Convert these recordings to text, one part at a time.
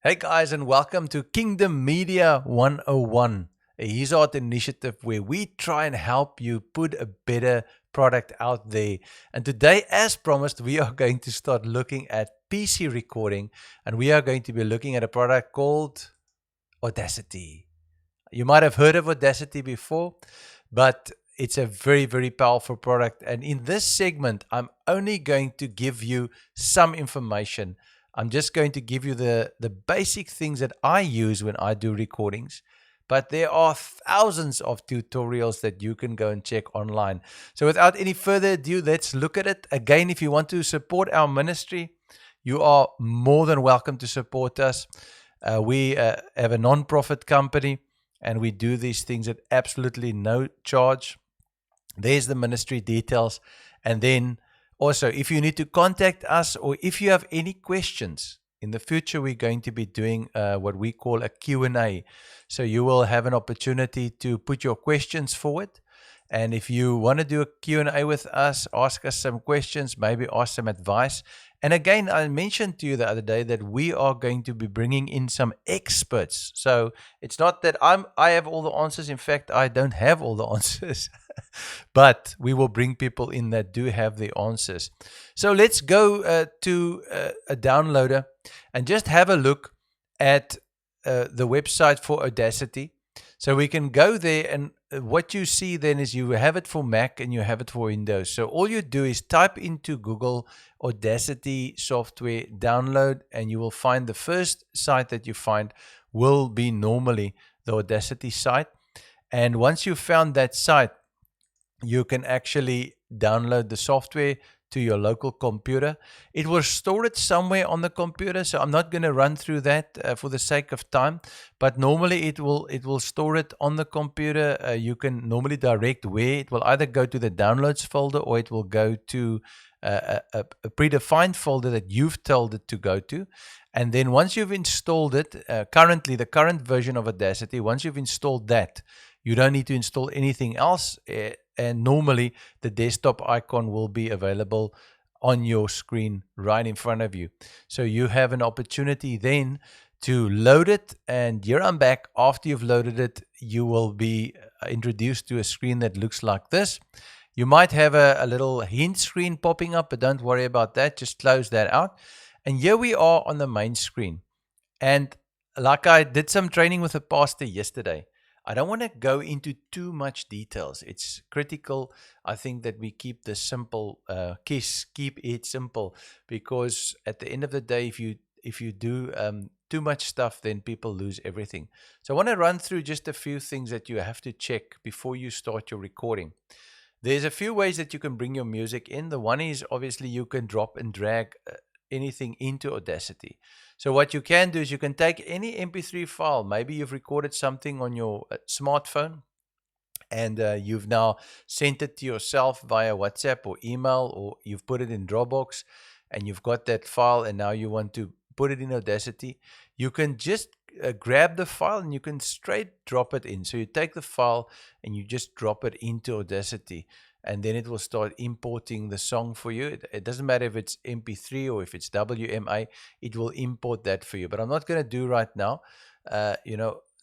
Hey guys, and welcome to Kingdom Media 101, a His Art initiative where we try and help you put a better product out there. And today, as promised, we are going to start looking at PC recording, and we are going to be looking at a product called Audacity. You might have heard of Audacity before, but it's a very, very powerful product. And in this segment, I'm only going to give you some information. I'm just going to give you the basic things that I use when I do recordings. But there are thousands of tutorials that you can go and check online. So without any further ado, let's look at it. Again, if you want to support our ministry, you are more than welcome to support us. We have a non-profit company, and we do these things at absolutely no charge. There's the ministry details. And then also, if you need to contact us or if you have any questions, in the future, we're going to be doing what we call a Q&A. So you will have an opportunity to put your questions forward. And if you want to do a Q&A with us, ask us some questions, maybe ask some advice. And again, I mentioned to you the other day that we are going to be bringing in some experts. So it's not that I have all the answers. In fact, I don't have all the answers. But we will bring people in that do have the answers. So let's go to a downloader and just have a look at the website for Audacity. So we can go there, and what you see then is you have it for Mac and you have it for Windows. So all you do is type into Google Audacity software download, and you will find the first site that you find will be normally the Audacity site. And once you've found that site, you can actually download the software to your local computer. It will store it somewhere on the computer, so I'm not going to run through that for the sake of time. But normally it will store it on the computer. You can normally direct where it will either go to the downloads folder or it will go to a predefined folder that you've told it to go to. And then once you've installed it, currently the current version of Audacity, once you've installed that, you don't need to install anything else. And normally the desktop icon will be available on your screen right in front of you. So you have an opportunity then to load it. And here I'm back. After you've loaded it, you will be introduced to a screen that looks like this. You might have a little hint screen popping up, but don't worry about that. Just close that out. And here we are on the main screen. And like I did some training with a pastor yesterday, I don't want to go into too much details. It's critical, I think, that we keep this simple. Keep it simple, because at the end of the day, if you do too much stuff, then people lose everything. So I want to run through just a few things that you have to check before you start your recording. There's a few ways that you can bring your music in. The one is obviously you can drop and drag anything into Audacity. So what you can do is you can take any MP3 file. Maybe you've recorded something on your smartphone and you've now sent it to yourself via WhatsApp or email, or you've put it in Dropbox and you've got that file and now you want to put it in Audacity. You can just grab the file and you can straight drop it in. So you take the file and you just drop it into Audacity, and then it will start importing the song for you. It doesn't matter if it's MP3 or if it's WMA, it will import that for you. But I'm not going to do right now.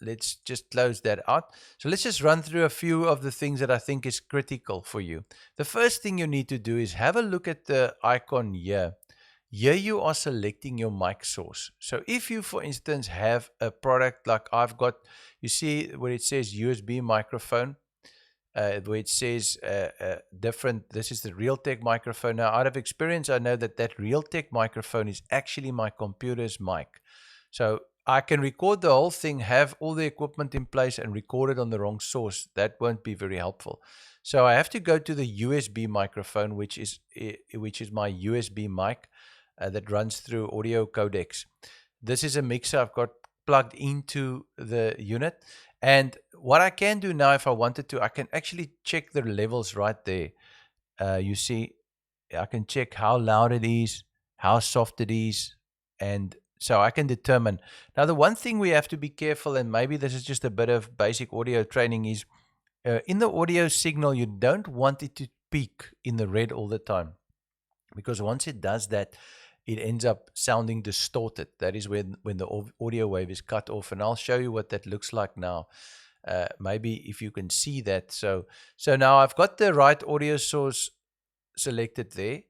Let's just close that out. So let's just run through a few of the things that I think is critical for you. The first thing you need to do is have a look at the icon here. Here you are selecting your mic source. So if you, for instance, have a product like I've got, you see where it says USB microphone, where it says different, this is the Realtek microphone. Now, out of experience, I know that Realtek microphone is actually my computer's mic. So I can record the whole thing, have all the equipment in place, and record it on the wrong source. That won't be very helpful. So I have to go to the USB microphone, which is my USB mic that runs through audio codecs. This is a mixer I've got plugged into the unit. And what I can do now, if I wanted to, I can actually check the levels right there. You see, I can check how loud it is, how soft it is, and so I can determine. Now, the one thing we have to be careful, and maybe this is just a bit of basic audio training, is in the audio signal, you don't want it to peak in the red all the time, because once it does that, it ends up sounding distorted. That is when the audio wave is cut off, and I'll show you what that looks like now. Maybe if you can see that. So now I've got the right audio source selected there.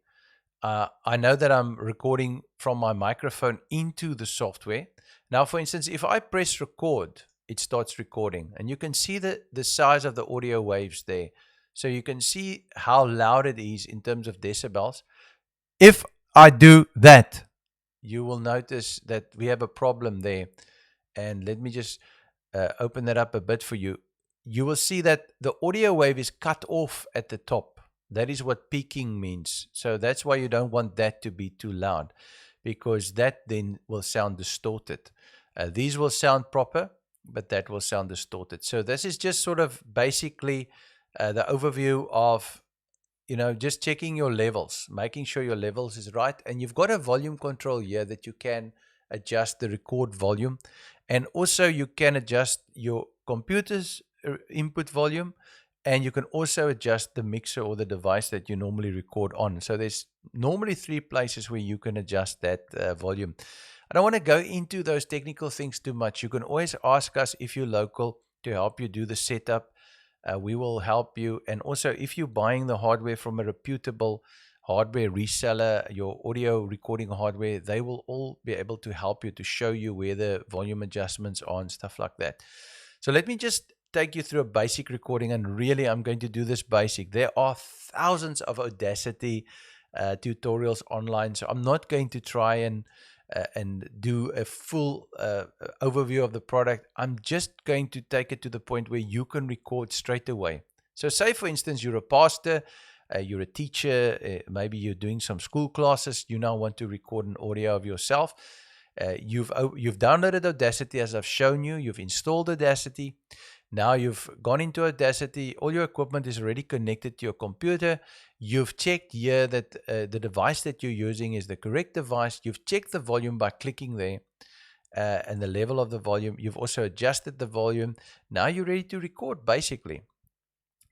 I know that I'm recording from my microphone into the software. Now, for instance, if I press record, it starts recording, and you can see the size of the audio waves there. So you can see how loud it is in terms of decibels. If I do that, you will notice that we have a problem there. And let me just open that up a bit for you. You will see that the audio wave is cut off at the top. That is what peaking means. So that's why you don't want that to be too loud, because that then will sound distorted. These will sound proper, but that will sound distorted. So this is just sort of basically the overview of, just checking your levels, making sure your levels is right. And you've got a volume control here that you can adjust the record volume. And also you can adjust your computer's input volume, and you can also adjust the mixer or the device that you normally record on. So there's normally 3 places where you can adjust that volume. I don't want to go into those technical things too much. You can always ask us if you're local to help you do the setup. We will help you. And also, if you're buying the hardware from a reputable hardware reseller, your audio recording hardware, they will all be able to help you, to show you where the volume adjustments are and stuff like that. So let me just take you through a basic recording, and really I'm going to do this basic. There are thousands of Audacity tutorials online, so I'm not going to try and do a full overview of the product. I'm just going to take it to the point where you can record straight away. So say, for instance, you're a pastor, you're a teacher, maybe you're doing some school classes, you now want to record an audio of yourself. You've downloaded Audacity, as I've shown you. You've installed Audacity. Now you've gone into Audacity. All your equipment is already connected to your computer. You've checked here that the device that you're using is the correct device. You've checked the volume by clicking there and the level of the volume. You've also adjusted the volume. Now you're ready to record, basically.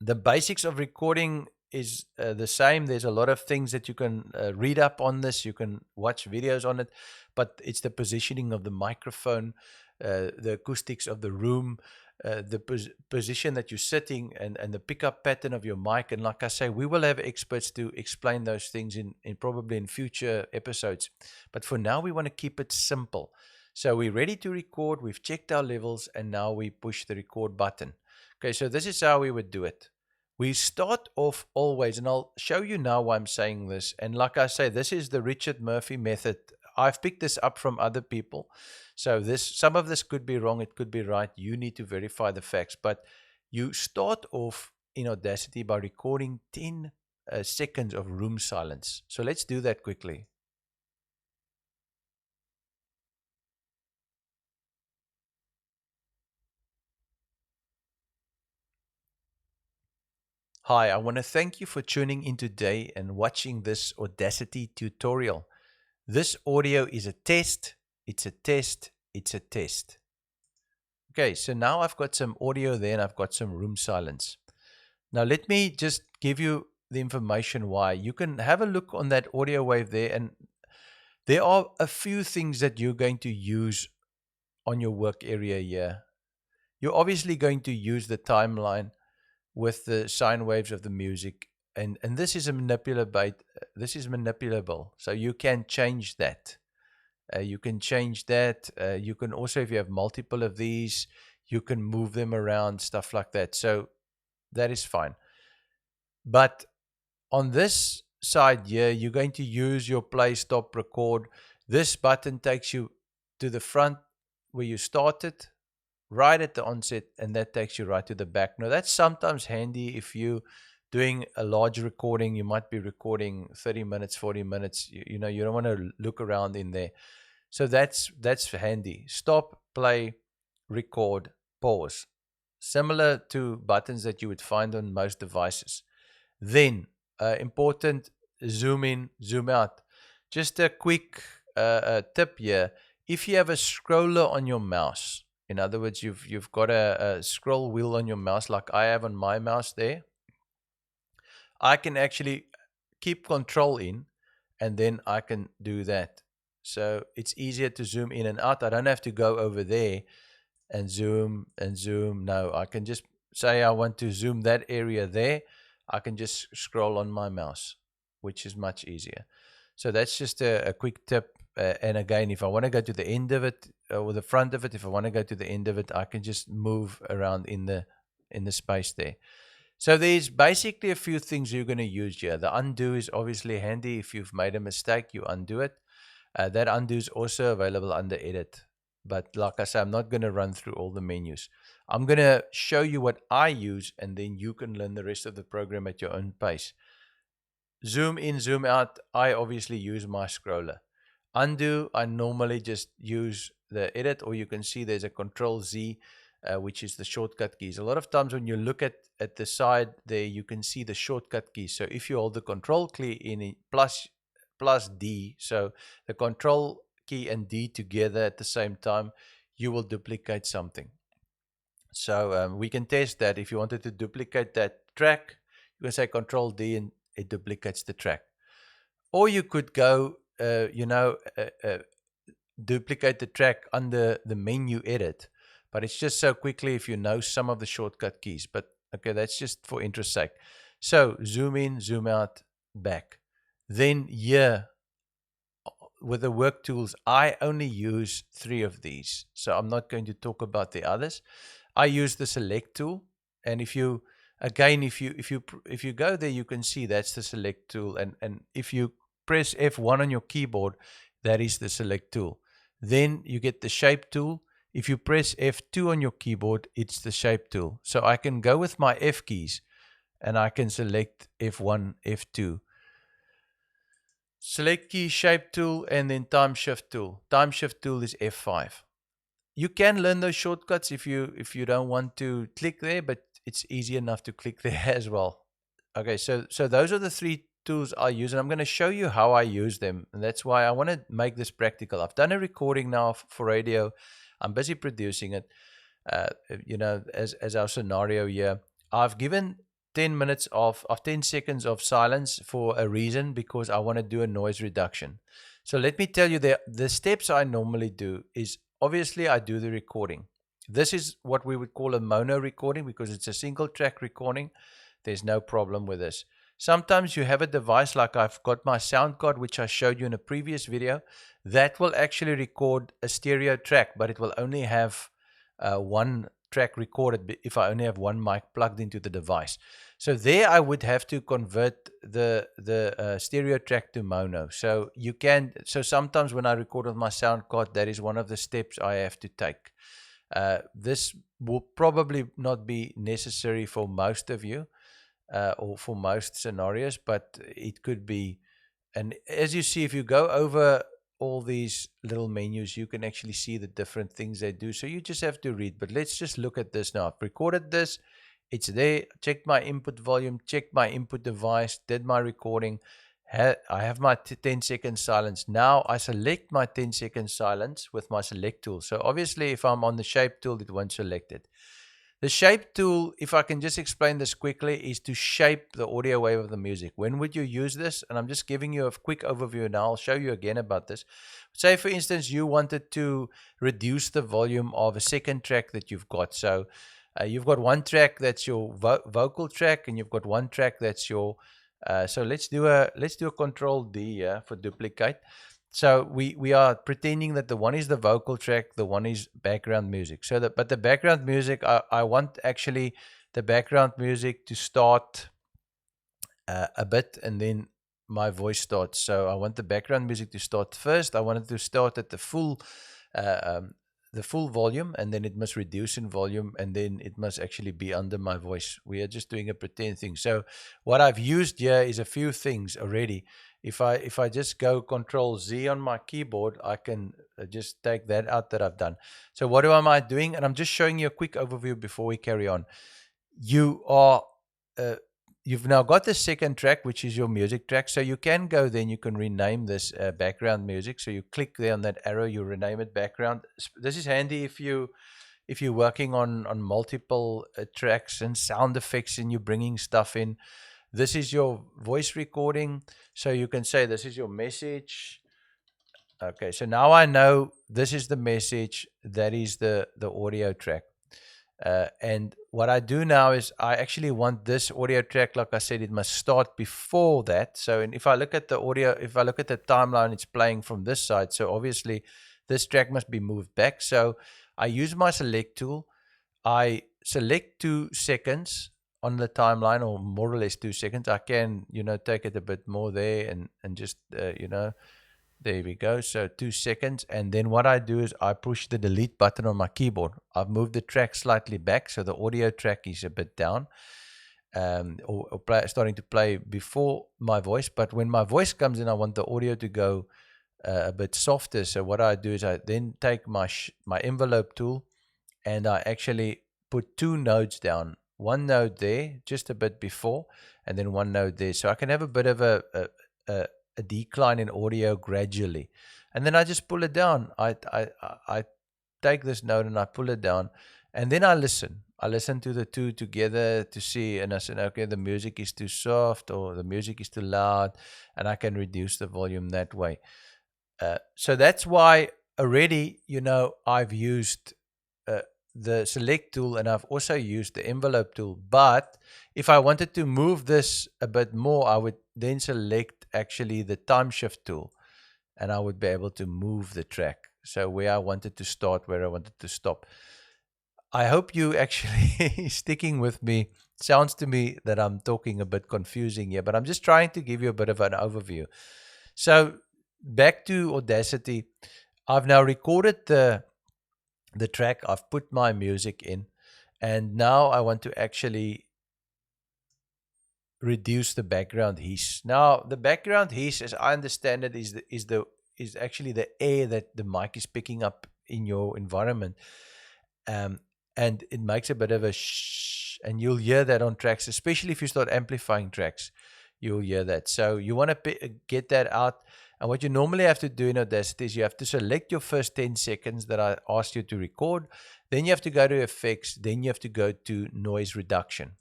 The basics of recording is the same. There's a lot of things that you can read up on this. You can watch videos on it, but it's the positioning of the microphone, the acoustics of the room, the position that you're sitting, and the pickup pattern of your mic. And like I say, we will have experts to explain those things in probably in future episodes. But for now, we want to keep it simple. So we're ready to record. We've checked our levels, and now we push the record button. Okay, so this is how we would do it. We start off always, and I'll show you now why I'm saying this. And like I say, this is the Richard Murphy method. I've picked this up from other people. So some of this could be wrong, it could be right. You need to verify the facts. But you start off in Audacity by recording 10 seconds of room silence. So let's do that quickly. Hi, I want to thank you for tuning in today and watching this Audacity tutorial. This audio is a test. It's a test. It's a test. Okay, so now I've got some audio there and I've got some room silence. Now let me just give you the information why. You can have a look on that audio wave there, and there are a few things that you're going to use on your work area here. You're obviously going to use the timeline with the sine waves of the music, and this is manipulable, so you can change that. You can change that. You can also, if you have multiple of these, you can move them around, stuff like that. So that is fine. But on this side here, you're going to use your play, stop, record. This button takes you to the front where you started, right at the onset, and that takes you right to the back. Now that's sometimes handy if you doing a large recording. You might be recording 30 minutes, 40 minutes. You know, you don't want to look around in there. So that's handy. Stop, play, record, pause. Similar to buttons that you would find on most devices. Then, important, zoom in, zoom out. Just a quick tip here. If you have a scroller on your mouse, in other words, you've got a scroll wheel on your mouse like I have on my mouse there, I can actually keep control in and then I can do that. So it's easier to zoom in and out. I don't have to go over there and zoom and zoom. No, I can just say I want to zoom that area there. I can just scroll on my mouse, which is much easier. So that's just a quick tip. And again, if I want to go to the end of it or the front of it, if I want to go to the end of it, I can just move around in the space there. So there's basically a few things you're going to use here. The undo is obviously handy. If you've made a mistake, you undo it. That undo is also available under edit. But like I said, I'm not going to run through all the menus. I'm going to show you what I use, and then you can learn the rest of the program at your own pace. Zoom in, zoom out. I obviously use my scroller. Undo, I normally just use the edit, or you can see there's a Control Z, which is the shortcut keys. A lot of times when you look at the side there, you can see the shortcut keys. So if you hold the Control key in plus D, so the Control key and D together at the same time, you will duplicate something. So we can test that. If you wanted to duplicate that track, you can say Control D and it duplicates the track. Or you could go, duplicate the track under the menu edit, but it's just so quickly if you know some of the shortcut keys. But okay, that's just for interest sake. So zoom in, zoom out, back. Then here, with the work tools, I only use 3 of these. So I'm not going to talk about the others. I use the select tool, and if you go there, you can see that's the select tool, and if you press F1 on your keyboard, that is the select tool. Then you get the shape tool. If you press F2 on your keyboard, it's the shape tool. So I can go with my F keys and I can select F1, F2. Select key, shape tool, and then time shift tool. Time shift tool is F5. You can learn those shortcuts if you don't want to click there, but it's easy enough to click there as well. Okay, so those are the 3 tools I use, and I'm going to show you how I use them. And that's why I want to make this practical. I've done a recording now for radio. I'm busy producing it, as our scenario here. I've given 10 minutes of 10 seconds of silence for a reason, because I want to do a noise reduction. So let me tell you, the steps I normally do is, obviously I do the recording. This is what we would call a mono recording, because it's a single track recording. There's no problem with this. Sometimes you have a device like I've got my sound card, which I showed you in a previous video, that will actually record a stereo track, but it will only have one track recorded if I only have one mic plugged into the device. So there I would have to convert the stereo track to mono. So sometimes when I record with my sound card, that is one of the steps I have to take. This will probably not be necessary for most of you, or for most scenarios, but it could be. And as you see, if you go over all these little menus, you can actually see the different things they do. So you just have to read. But let's just look at this now. I've recorded this. It's there. Checked my input volume, checked my input device, did my recording. I have my 10-second silence. Now I select my 10-second silence with my select tool. So obviously if I'm on the shape tool, it won't select it. The shape tool, if I can just explain this quickly, is to shape the audio wave of the music. When would you use this? And I'm just giving you a quick overview now. I'll show you again about this. Say, for instance, you wanted to reduce the volume of a second track that you've got. So you've got one track that's your vocal track, and you've got one track that's your... so let's do a Control D here for duplicate. So we are pretending that the one is the vocal track, the one is background music. But the background music, I want actually the background music to start a bit, and then my voice starts. So I want the background music to start first. I want it to start at the full volume, and then it must reduce in volume, and then it must actually be under my voice. We are just doing a pretend thing. So what I've used here is a few things already. If I just go Control Z on my keyboard, I can just take that out that I've done. So what am I doing? And I'm just showing you a quick overview before we carry on. You've now got the second track, which is your music track. So you can go then, you can rename this background music. So you click there on that arrow, you rename it background. This is handy if you're working on multiple tracks and sound effects, and you're bringing stuff in. This is your voice recording. So you can say, this is your message. Okay, so now I know this is the message, that is the audio track. And what I do now is I actually want this audio track, like I said, it must start before that. So if I look at the audio, if I look at the timeline, it's playing from this side. So obviously this track must be moved back. So I use my select tool. I select 2 seconds on the timeline, or more or less 2 seconds. I can, take it a bit more there and just, there we go. So 2 seconds. And then what I do is I push the delete button on my keyboard. I've moved the track slightly back, so the audio track is a bit down, starting to play before my voice. But when my voice comes in, I want the audio to go a bit softer. So what I do is I then take my envelope tool, and I actually put 2 nodes down. 1 node there, just a bit before, and then 1 node there. So I can have a bit of a decline in audio gradually. And then I just pull it down. I take this node and I pull it down, and then I listen. I listen to the two together to see, and I said, okay, the music is too soft or the music is too loud, and I can reduce the volume that way. So that's why already, I've used the select tool, and I've also used the envelope tool. But if I wanted to move this a bit more, I would then select actually the time shift tool, and I would be able to move the track. So where I wanted to start, where I wanted to stop. I hope you actually sticking with me. Sounds to me that I'm talking a bit confusing here, but I'm just trying to give you a bit of an overview. So back to Audacity. I've now recorded the track. I've put my music in, and now I want to actually reduce the background hiss. Now the background hiss, as I understand it, is actually the air that the mic is picking up in your environment, and it makes a bit of a shh, and you'll hear that on tracks, especially if you start amplifying tracks. You'll hear that. So you want to get that out. And what you normally have to do in Audacity is you have to select your first 10 seconds that I asked you to record. Then you have to go to effects. Then you have to go to noise reduction.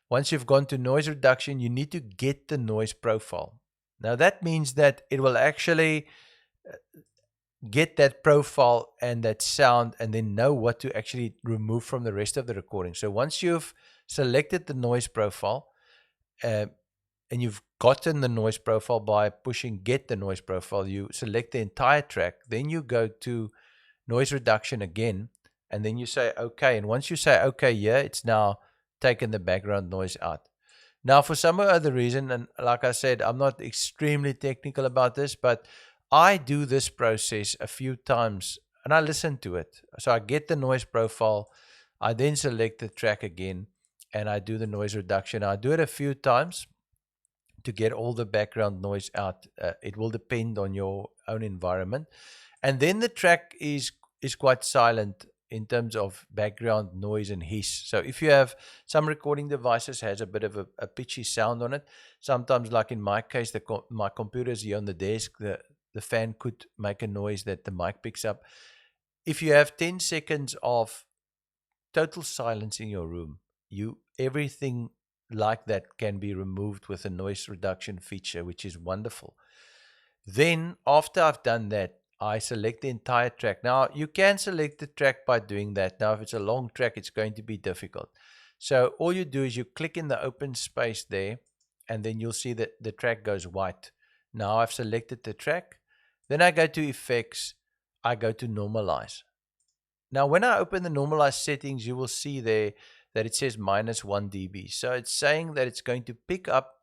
Once you've gone to noise reduction, you need to get the noise profile. Now that means that it will actually get that profile and that sound, and then know what to actually remove from the rest of the recording. So once you've selected the noise profile, and you've gotten the noise profile by pushing get the noise profile, you select the entire track, then you go to noise reduction again, and then you say okay. And once you say okay, yeah, it's now taken the background noise out. Now for some other reason, and like I said, I'm not extremely technical about this, but I do this process a few times and I listen to it. So I get the noise profile, I then select the track again, and I do the noise reduction. I do it a few times to get all the background noise out. It will depend on your own environment. And then the track is quite silent in terms of background noise and hiss. So if you have some recording devices has a bit of a pitchy sound on it, sometimes, like in my case, my computer is here on the desk, the fan could make a noise that the mic picks up. If you have 10 seconds of total silence in your room, everything like that can be removed with a noise reduction feature, which is wonderful. Then after I've done that, I select the entire track. Now you can select the track by doing that. Now if it's a long track, it's going to be difficult. So all you do is you click in the open space there, and then you'll see that the track goes white. Now I've selected the track. Then I go to effects, I go to normalize. Now when I open the normalize settings, you will see there that it says -1 dB. So it's saying that it's going to pick up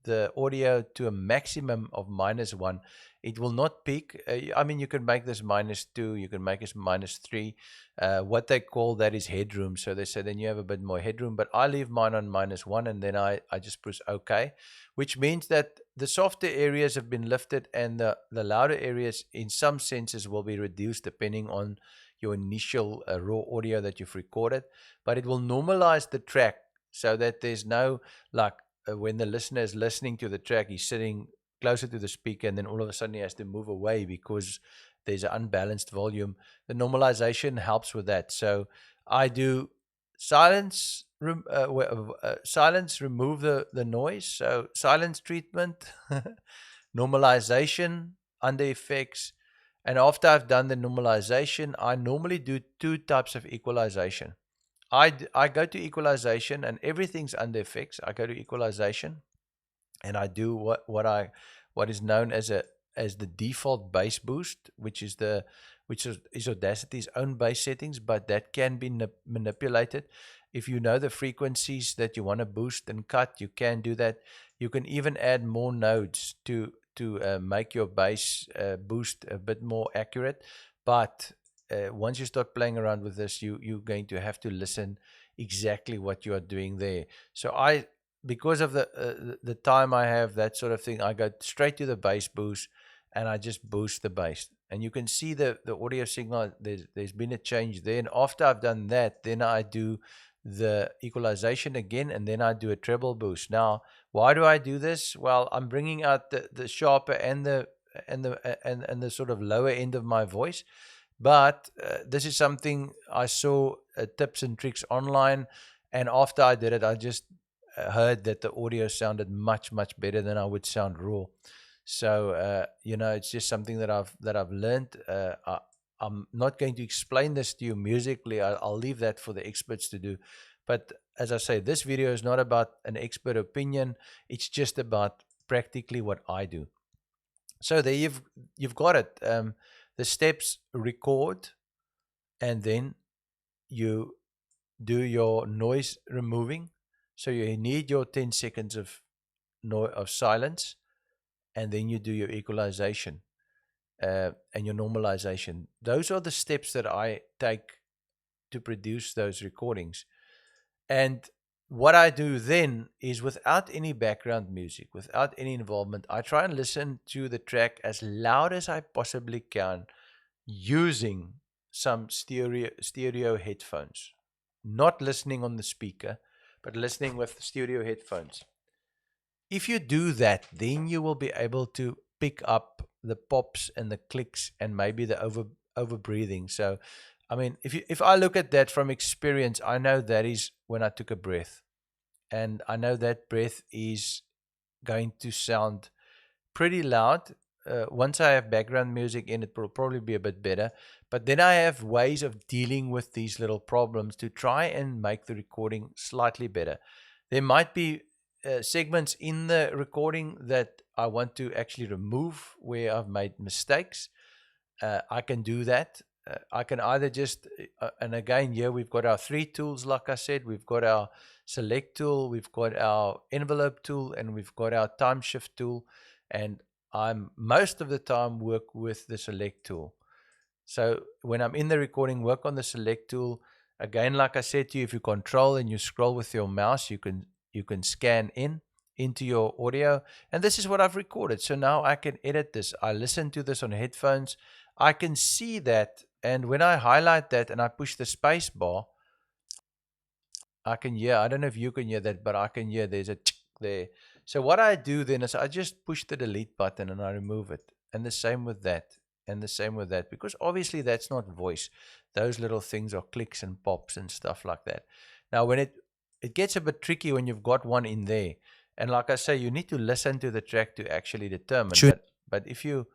the audio to a maximum of -1. It will not peak. I mean, you can make this -2, you can make it -3. What they call that is headroom. So they say then you have a bit more headroom, but I leave mine on -1, and then I just push OK, which means that the softer areas have been lifted and the louder areas in some senses will be reduced depending on your initial raw audio that you've recorded. But it will normalize the track so that there's no, like, when the listener is listening to the track, he's sitting closer to the speaker, and then all of a sudden he has to move away because there's an unbalanced volume. The normalization helps with that. So I do silence, silence, remove the noise. So silence treatment, normalization, under effects. And after I've done the normalization, I normally do two types of equalization. I go to equalization and everything's under effects. I go to equalization and I do what is known as the default bass boost, which is Audacity's own bass settings, but that can be manipulated. If you know the frequencies that you want to boost and cut, you can do that. You can even add more nodes to make your bass boost a bit more accurate. But once you start playing around with this, you're going to have to listen exactly what you are doing there. So because of the time I have, that sort of thing, I go straight to the bass boost and I just boost the bass. And you can see the audio signal, there's been a change there. And after I've done that, then I do the equalization again, and then I do a treble boost. Now, why do I do this? Well, I'm bringing out the sharper and the sort of lower end of my voice. But this is something I saw tips and tricks online, and after I did it, I just heard that the audio sounded much better than I would sound raw. So it's just something that I've learned. I'm not going to explain this to you musically. I'll leave that for the experts to do. But as I say, this video is not about an expert opinion. It's just about practically what I do. So there you've got it. The steps: record, and then you do your noise removing. So you need your 10 seconds of silence, and then you do your equalization and your normalization. Those are the steps that I take to produce those recordings. And what I do then is, without any background music, without any involvement, I try and listen to the track as loud as I possibly can using some stereo headphones. Not listening on the speaker, but listening with stereo headphones. If you do that, then you will be able to pick up the pops and the clicks and maybe the over breathing. So, I mean, if I look at that from experience, I know that is when I took a breath, and I know that breath is going to sound pretty loud. Once I have background music in, it will probably be a bit better. But then I have ways of dealing with these little problems to try and make the recording slightly better. There might be segments in the recording that I want to actually remove where I've made mistakes. I can do that. I can either just, and again, here we've got our three tools, like I said. We've got our select tool, we've got our envelope tool, and we've got our time shift tool. And I'm most of the time work with the select tool. So when I'm in the recording, work on the select tool. Again, like I said to you, if you control and you scroll with your mouse, you can scan into your audio. And this is what I've recorded. So now I can edit this. I listen to this on headphones. I can see that. And when I highlight that and I push the space bar, I can hear, I don't know if you can hear that, but I can hear there's a tick there. So what I do then is I just push the delete button and I remove it. And the same with that. And the same with that. Because obviously that's not voice. Those little things are clicks and pops and stuff like that. Now when it gets a bit tricky when you've got one in there. And like I say, you need to listen to the track to actually determine. But if you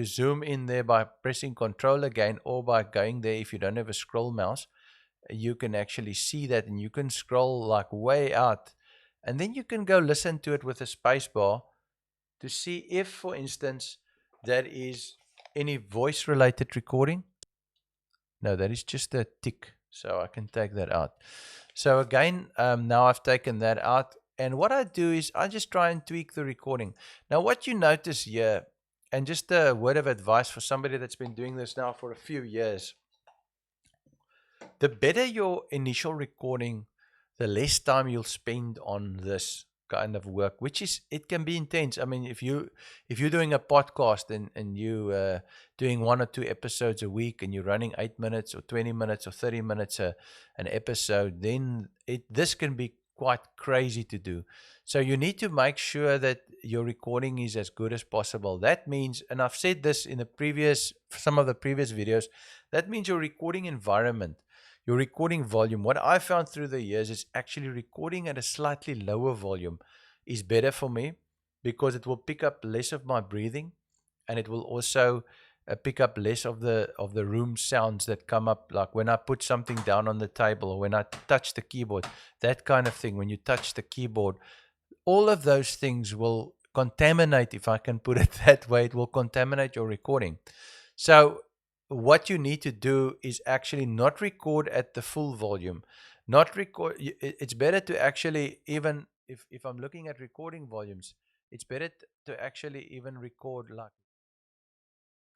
zoom in there by pressing Control again, or by going there, if you don't have a scroll mouse, you can actually see that, and you can scroll like way out, and then you can go listen to it with a space bar to see if, for instance, that is any voice related recording. No, that is just a tick, so I can take that out. So again, now I've taken that out, and what I do is I just try and tweak the recording. Now what you notice here, and just a word of advice for somebody that's been doing this now for a few years, the better your initial recording, the less time you'll spend on this kind of work, it can be intense. I mean, if you're doing a podcast and you doing 1 or 2 episodes a week, and you're running 8 minutes or 20 minutes or 30 minutes an episode, then this can be quite crazy to do. So you need to make sure that your recording is as good as possible. That means, and I've said this in some of the previous videos, that means your recording environment. your recording volume. What I found through the years is actually recording at a slightly lower volume is better for me because it will pick up less of my breathing, and it will also pick up less of the room sounds that come up, like when I put something down on the table or when I touch the keyboard, that kind of thing. When you touch the keyboard, all of those things will contaminate, if I can put it that way. It will contaminate your recording. So what you need to do is actually not record at the full volume. Not record. It's better to actually, even if I'm looking at recording volumes, it's better to actually even record like,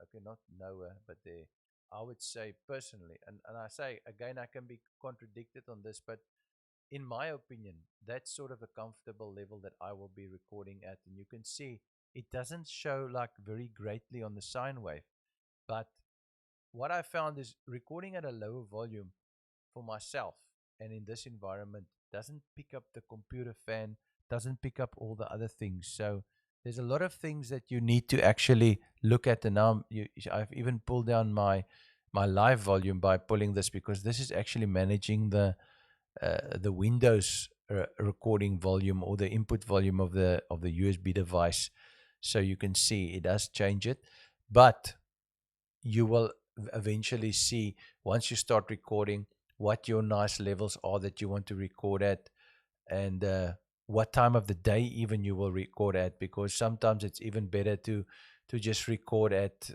okay, not nowhere, but there. I would say personally, and I say again, I can be contradicted on this, but in my opinion, that's sort of a comfortable level that I will be recording at. And you can see it doesn't show like very greatly on the sine wave. But what I found is recording at a lower volume for myself and in this environment doesn't pick up the computer fan, doesn't pick up all the other things. So there's a lot of things that you need to actually look at. And now I've even pulled down my live volume by pulling this, because this is actually managing the Windows recording volume or the input volume of the USB device. So you can see it does change it, but you will eventually see, once you start recording, what your nice levels are that you want to record at, and what time of the day even you will record at, because sometimes it's even better to just record at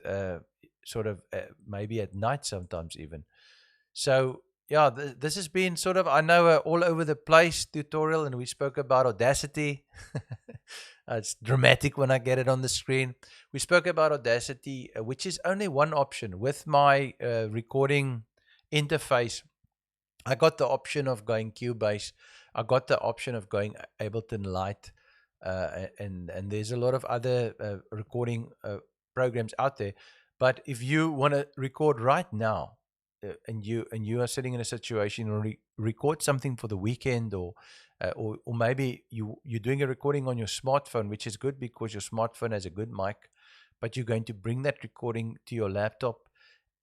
sort of maybe at night sometimes even. So yeah, this has been sort of, I know, all over the place tutorial, and we spoke about Audacity. It's dramatic when I get it on the screen. We spoke about Audacity, which is only one option. With my recording interface, I got the option of going Cubase. I got the option of going Ableton Light, and there's a lot of other recording programs out there. But if you want to record right now, and you are sitting in a situation or record something for the weekend, or maybe you're doing a recording on your smartphone, which is good because your smartphone has a good mic, but you're going to bring that recording to your laptop,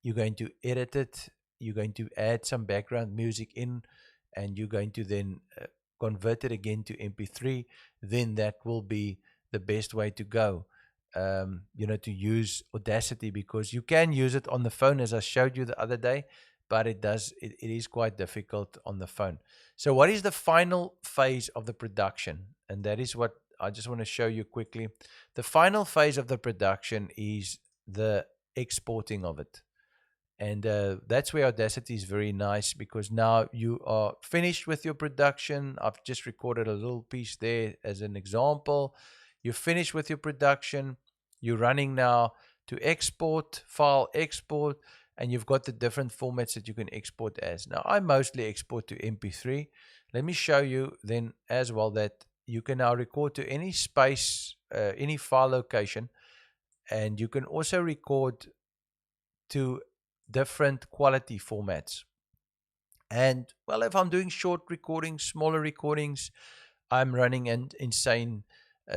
you're going to edit it, you're going to add some background music in, and you're going to then convert it again to MP3, then that will be the best way to go. To use Audacity, because you can use it on the phone, as I showed you the other day, but it is quite difficult on the phone. So what is the final phase of the production? And that is what I just want to show you quickly. The final phase of the production is the exporting of it. And that's where Audacity is very nice, because now you are finished with your production. I've just recorded a little piece there as an example. You're finished with your production. You're running now to export, file export, and you've got the different formats that you can export as. Now, I mostly export to MP3. Let me show you then as well that you can now record to any space, any file location, and you can also record to different quality formats. And well, if I'm doing short recordings, smaller recordings, I'm running insane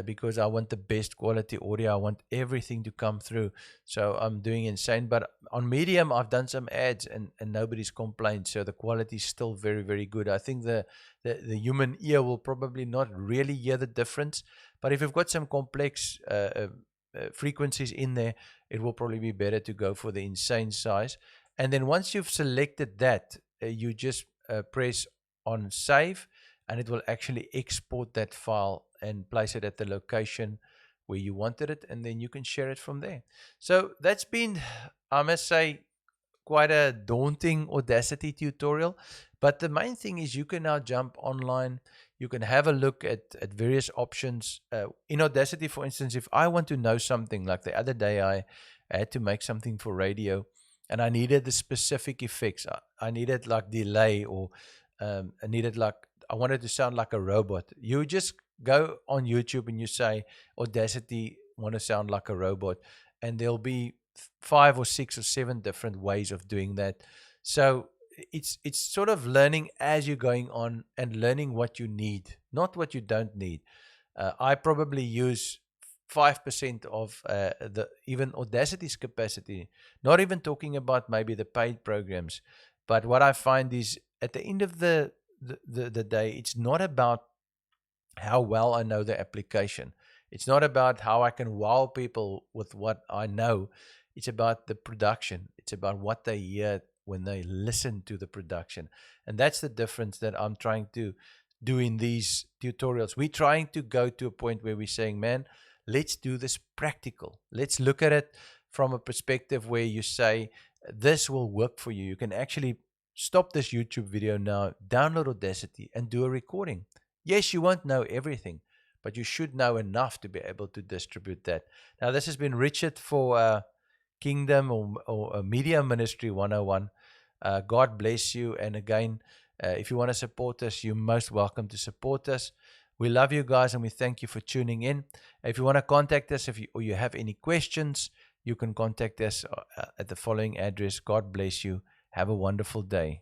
because I want the best quality audio. I want everything to come through. So I'm doing insane. But on Medium, I've done some ads and nobody's complained. So the quality is still very, very good. I think the human ear will probably not really hear the difference. But if you've got some complex frequencies in there, it will probably be better to go for the insane size. And then once you've selected that, you just press on save, and it will actually export that file and place it at the location where you wanted it, and then you can share it from there. So that's been, I must say, quite a daunting Audacity tutorial. But the main thing is you can now jump online. You can have a look at various options. In Audacity, for instance, if I want to know something, like the other day I had to make something for radio, and I needed the specific effects. I needed like delay, or I wanted to sound like a robot. You just go on YouTube and you say, Audacity, want to sound like a robot. And there'll be 5 or 6 or 7 different ways of doing that. So it's sort of learning as you're going on, and learning what you need, not what you don't need. I probably use 5% of the even Audacity's capacity, not even talking about maybe the paid programs, But what I find is at the end of the day, it's not about how well I know the application. It's not about how I can wow people with what I know. It's about the production. It's about what they hear when they listen to the production. And that's the difference that I'm trying to do in these tutorials. We're trying to go to a point where we're saying, man, let's do this practical. Let's look at it from a perspective where you say, this will work for you. You can actually stop this YouTube video now, download Audacity, and do a recording. Yes, you won't know everything, but you should know enough to be able to distribute that. Now, this has been Richard for Kingdom or Media Ministry 101. God bless you. And again, if you want to support us, you're most welcome to support us. We love you guys and we thank you for tuning in. If you want to contact us or you have any questions, you can contact us at the following address. God bless you. Have a wonderful day.